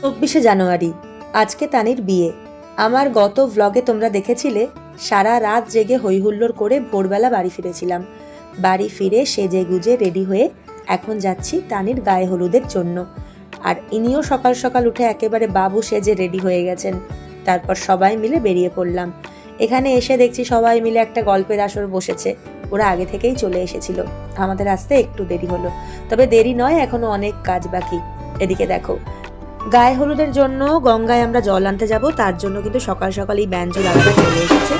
জানুয়ারি আজকে তানির বিয়ে। আমার গত ভ্লগে তোমরা দেখেছিলে সারা রাত জেগে হইহুল্লোড় করে ভোরবেলা বাড়ি ফিরেছিলাম। বাড়ি ফিরে সেজে গুজে রেডি হয়ে এখন যাচ্ছি তানির গায়ে হলুদের জন্য। আর ইনিও সকাল সকাল উঠে একেবারে বাবু সেজে রেডি হয়ে গেছেন। তারপর সবাই মিলে বেরিয়ে পড়লাম। এখানে এসে দেখছি সবাই মিলে একটা গল্পের আসর বসেছে। ওরা আগে থেকেই চলে এসেছিল, আমাদের আসতে একটু দেরি হলো। তবে দেরি নয়, এখনো অনেক কাজ বাকি। এদিকে দেখো, গায়ে হলুদের জন্য গঙ্গায় আমরা জল আনতে যাব, তার জন্য কিন্তু সকাল সকাল এই ব্যঞ্জ দাদারা চলে এসেছে।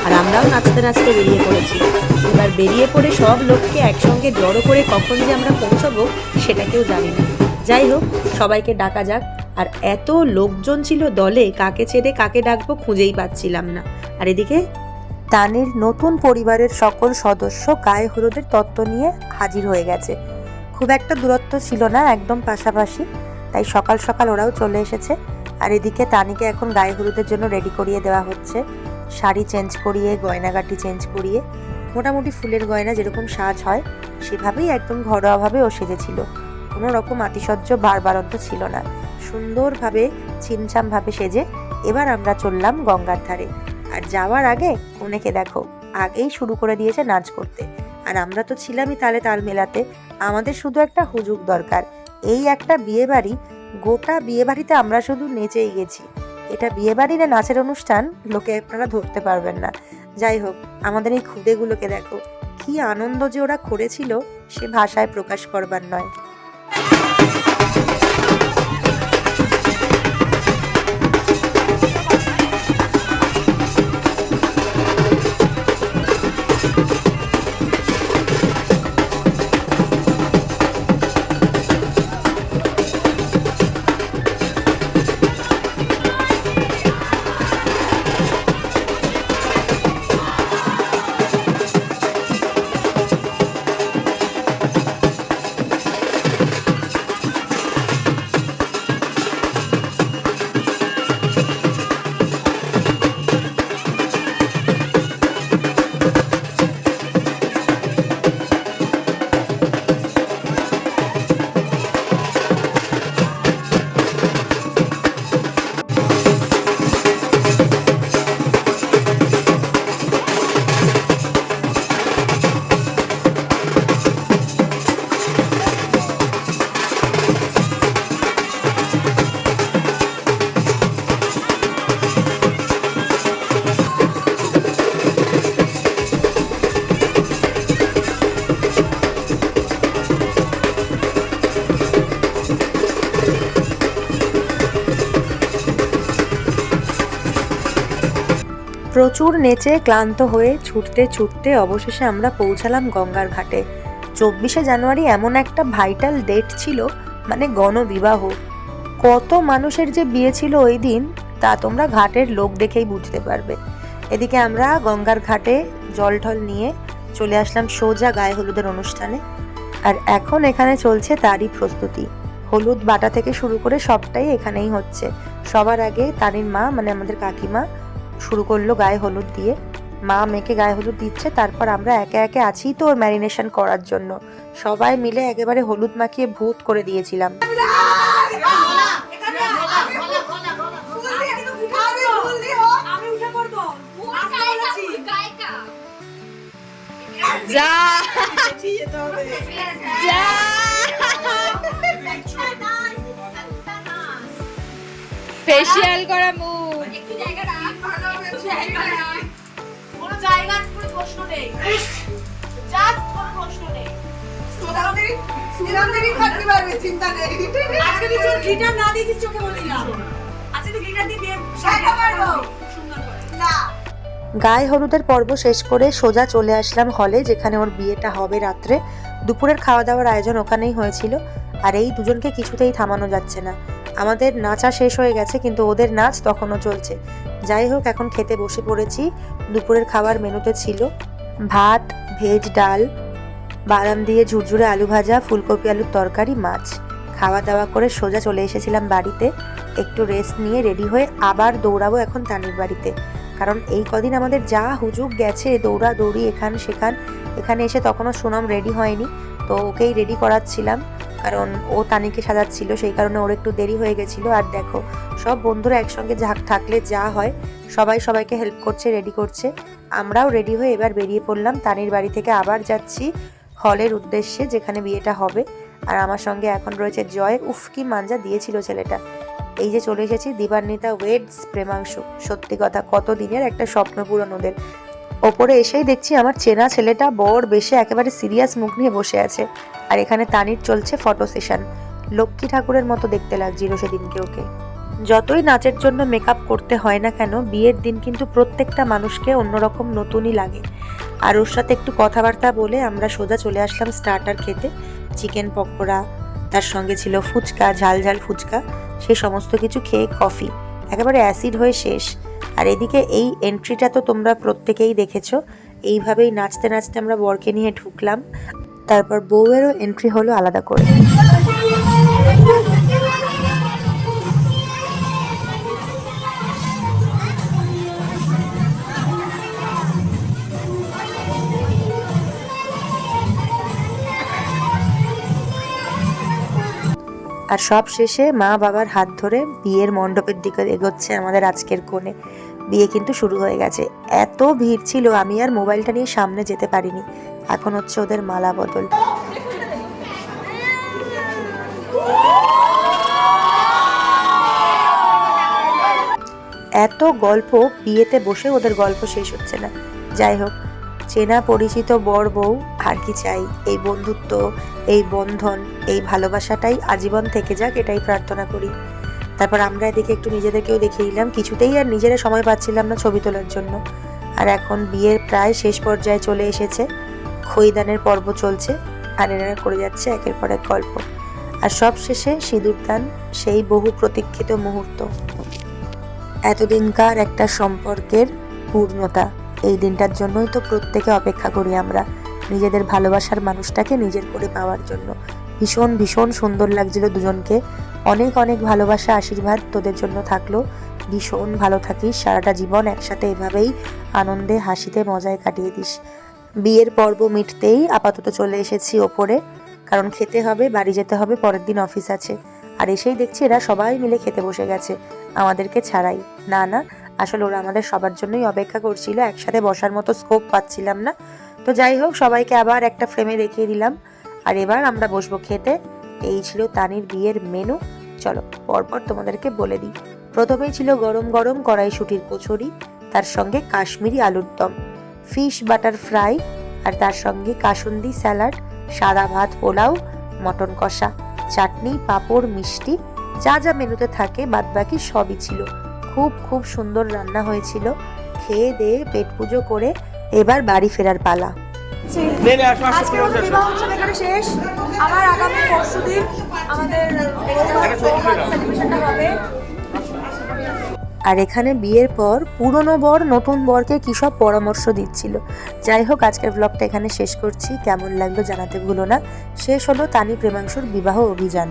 আর আমরাও নাচতে নাচতে বেরিয়ে পড়েছি। এবার বেরিয়ে পড়ে সব লোককে একসঙ্গে জড়ো করে কখন যে আমরা পৌঁছাবো সেটা কেউ জানি না। যাই হোক, সবাইকে ডাকা যাক। আর এত লোকজন ছিল দলে, কাকে ছেড়ে কাকে ডাকবো খুঁজেই পাচ্ছিলাম না। আর এদিকে তানির নতুন পরিবারের সকল সদস্য গায়ে হলুদের তত্ত্ব নিয়ে হাজির হয়ে গেছে। খুব একটা দূরত্ব ছিল না, একদম পাশাপাশি, তাই সকাল সকাল ওরাও চলে এসেছে। আর এদিকে তানিকে এখন গায়ে হলুদের জন্য রেডি করিয়ে দেওয়া হচ্ছে। শাড়ি চেঞ্জ করিয়ে, গয়নাগাটি চেঞ্জ করিয়ে, মোটামুটি ফুলের গয়না যেরকম সাজ হয় সেভাবেই একদম ঘরোয়াভাবে ও সেজেছিল। কোনো রকম আতিশয্য বাড়বাড়ন্ত ছিল না, সুন্দরভাবে ছিমছামভাবে সেজে এবার আমরা চললাম গঙ্গার ধারে। আর যাওয়ার আগে অনেকে দেখো আগেই শুরু করে দিয়েছে নাচ করতে। আর আমরা তো ছিলামই তালে তাল মেলাতে। আমাদের শুধু একটা হুজুগ দরকার। এই একটা বিয়ে বাড়ি, গোটা বিয়ে বাড়িতে আমরা শুধু নেচেই গেছি। এটা বিয়ে বাড়ি না নাচের অনুষ্ঠান লোকে আপনারা ধরতে পারবেন না। যাই হোক, আমাদের এই খুদেগুলোকে দেখো, কি আনন্দ যে ওরা করেছিল সে ভাষায় প্রকাশ করবার নয়। প্রচুর নেচে ক্লান্ত হয়ে ছুটতে ছুটতে অবশেষে আমরা পৌঁছালাম গঙ্গার ঘাটে। 24শে জানুয়ারি এমন একটা ভাইটাল ডেট ছিল, মানে গণবিবাহ। কত মানুষের যে বিয়ে ছিল ওই দিন তা তোমরা ঘাটের লোক দেখেই বুঝতে পারবে। এদিকে আমরা গঙ্গার ঘাটে জল ঢল নিয়ে চলে আসলাম সোজা গায়ে হলুদের অনুষ্ঠানে। আর এখন এখানে চলছে তারই প্রস্তুতি। হলুদ বাটা থেকে শুরু করে সবটাই এখানেই হচ্ছে। সবার আগে তানির মা, মানে আমাদের কাকিমা, শুরু করলো গায়ে হলুদ দিয়ে। মা মেয়েকে গায়ে হলুদ দিচ্ছে, তারপর আমরা একে একে আছি তো ওর ম্যারিনেশন করার জন্য। সবাই মিলে একেবারে হলুদ মাখিয়ে ভূত করে দিয়েছিলাম। ফেশিয়াল করা মুখ, কোনো জায়গা কোনো প্রশ্ন নেই, জাস্ট কোনো প্রশ্ন নেই। সুদামদেরই থাকতে পারবে, চিন্তা নেই। আজকে তুই তোর গ্লিটার না দিয়েছিস চোখে বলছিলাম, আজকে তুই গ্লিটার দিয়ে শাড়িটা পারবো সুন্দর করে না। গায়ে হলুদের পর্ব শেষ করে সোজা চলে আসলাম হলে, যেখানে ওর বিয়েটা হবে রাত্রে। দুপুরের খাওয়া দাওয়ার আয়োজন ওখানেই হয়েছিল। আর এই দুজনকে কিছুতেই থামানো যাচ্ছে না। আমাদের নাচা শেষ হয়ে গেছে, কিন্তু ওদের নাচ তখনও চলছে। যাই হোক, এখন খেতে বসে পড়েছি। দুপুরের খাবার মেনুতে ছিল ভাত, ভেজ ডাল, বাদাম দিয়ে ঝুরঝুরে আলু ভাজা, ফুলকপি আলুর তরকারি, মাছ। খাওয়া দাওয়া করে সোজা চলে এসেছিলাম বাড়িতে। একটু রেস্ট নিয়ে রেডি হয়ে আবার দৌড়াবো এখন তানির বাড়িতে। কারণ এই কদিন আমাদের যা হুজুগ গেছে, দৌড়াদৌড়ি এখান সেখান। এখানে এসে তখনও সুনম রেডি হয়নি, তো ওকেই রেডি করাচ্ছিলাম। কারণ ও তানিকে সাজাচ্ছিল, সেই কারণে ওর একটু দেরি হয়ে গেছিলো। আর দেখো সব বন্ধুরা একসঙ্গে থাকলে যা হয়, সবাই সবাইকে হেল্প করছে, রেডি করছে। আমরাও রেডি হয়ে এবার বেরিয়ে পড়লাম। তানির বাড়ি থেকে আবার যাচ্ছি হলের উদ্দেশ্যে, যেখানে বিয়েটা হবে। আর আমার সঙ্গে এখন রয়েছে জয়। উফ কি মাঞ্জা দিয়েছিল ছেলেটা। এই যে চলে এসেছি দীপান্বিতা ওয়েডস প্রেমাংশু। সত্যি কথা, কত দিনের একটা স্বপ্ন পূরণ ওদের। ওপরে এসেই দেখছি আমার চেনা ছেলেটা বর বেশে একেবারে সিরিয়াস মুখ নিয়ে বসে আছে। আর এখানে তানির চলছে ফটো সেশন। লক্ষ্মী ঠাকুরের মতো দেখতে লাগছিল সেদিনকে ওকে। যতই নাচের জন্য মেকআপ করতে হয় না কেন, বিয়ের দিন কিন্তু প্রত্যেকটা মানুষকে অন্যরকম নতুনই লাগে। আর ওর সাথে একটু কথাবার্তা বলে আমরা সোজা চলে আসলাম স্টার্টার খেতে। চিকেন পকোড়া, তার সঙ্গে ছিল ফুচকা, ঝাল ঝাল ফুচকা। সেই সমস্ত কিছু খেয়ে কফি, একেবারে অ্যাসিড হয়ে শেষ। আর এদিকে এই এন্ট্রিটা তো তোমরা প্রত্যেকেই দেখেছো। এইভাবেই নাচতে নাচতে আমরা বরকে নিয়ে ঢুকলাম। তারপর বউয়েরও এন্ট্রি হলো আলাদা করে। আর সব শেষে মা বাবার হাত ধরে বিয়ের মণ্ডপের দিকে এগোচ্ছে আমাদের আজকের কোণে। বিয়ে কিন্তু শুরু হয়ে গেছে। এত ভিড় ছিল, আমি আর মোবাইলটা নিয়ে সামনে যেতে পারিনি। এখন হচ্ছে ওদের মালা বদল। এত গল্প, বিয়েতে বসে ওদের গল্প শেষ হচ্ছে না। যাই হোক, চেনা পরিচিত বর বউ, আর কি চাই। এই বন্ধুত্ব, এই বন্ধন, এই ভালোবাসাটাই আজীবন থেকে যাক, এটাই প্রার্থনা করি। তারপর আমরা এদিকে একটু নিজেদেরকেও দেখিয়ে নিলাম। কিছুতেই আর নিজেরা সময় পাচ্ছিলাম না ছবি তোলার জন্য। আর এখন বিয়ের প্রায় শেষ পর্যায়ে চলে এসেছে। খইদানের পর্ব চলছে আর এনারা করে যাচ্ছে একের পর এক গল্প। আর সব শেষে সিঁদুরদান, সেই বহু প্রতীক্ষিত মুহূর্ত। এতদিনকার একটা সম্পর্কের পূর্ণতা। এই দিনটার জন্যই তো প্রত্যেকে অপেক্ষা করি আমরা, নিজেদের ভালোবাসার মানুষটাকে নিজের করে পাওয়ার জন্য। ভীষণ ভীষণ সুন্দর লাগছিল দুজনকে। অনেক অনেক ভালোবাসা, আশীর্বাদ তোদের জন্য থাকলো। ভীষণ ভালো থাকিস, সারাটা জীবন একসাথে এভাবেই আনন্দে হাসিতে মজায় কাটিয়ে দিস। বিয়ের পর্ব মিটতেই আপাতত চলে এসেছি ওপরে, কারণ খেতে হবে, বাড়ি যেতে হবে, পরের দিন অফিস আছে। আর এসেই দেখছি এরা সবাই মিলে খেতে বসে গেছে, আমাদেরকে ছাড়াই। না না, আসলে ওরা আমাদের সবার জন্যই অপেক্ষা করছিল, একসাথে বসার মতো স্কোপ পাচ্ছিলাম না। তো যাই হোক, সবাইকে আবার একটা ফ্রেমে দেখিয়ে দিলাম। আর এবার আমরা বসবো খেতে। এই ছিল তানির বিয়ের মেনু। চলো পরপর তোমাদেরকে বলে দিই। প্রথমেই ছিল গরম গরম কড়াইশুঁটির কচুরি, তার সঙ্গে কাশ্মীরি আলুর দম, ফিশ বাটার ফ্রাই, আর তার সঙ্গে কাসুন্দি স্যালাড, সাদা ভাত, পোলাও, মটন কষা, চাটনি, পাঁপড়, মিষ্টি, যা যা মেনুতে থাকে বাদবাকি সবই ছিল। খুব খুব সুন্দর রান্না হয়েছিল। খেয়ে দিয়ে পেট পুজো করে এবার বাড়ি ফেরার পালা। আজকে আমাদের বিবাহ উৎসব এখানে শেষ। আবার আগামী পরশুদিন আমাদের সেলিব্রেশনটা হবে। আর এখানে বিয়ের পর পুরনো বর নতুন বরকে কী সব পরামর্শ দিচ্ছিল। যাই হোক, আজকের ব্লগটা এখানে শেষ করছি। কেমন লাগলো জানাতে ভুলো না। শেষ হলো তানি প্রেমাংশুর বিবাহ অভিযান।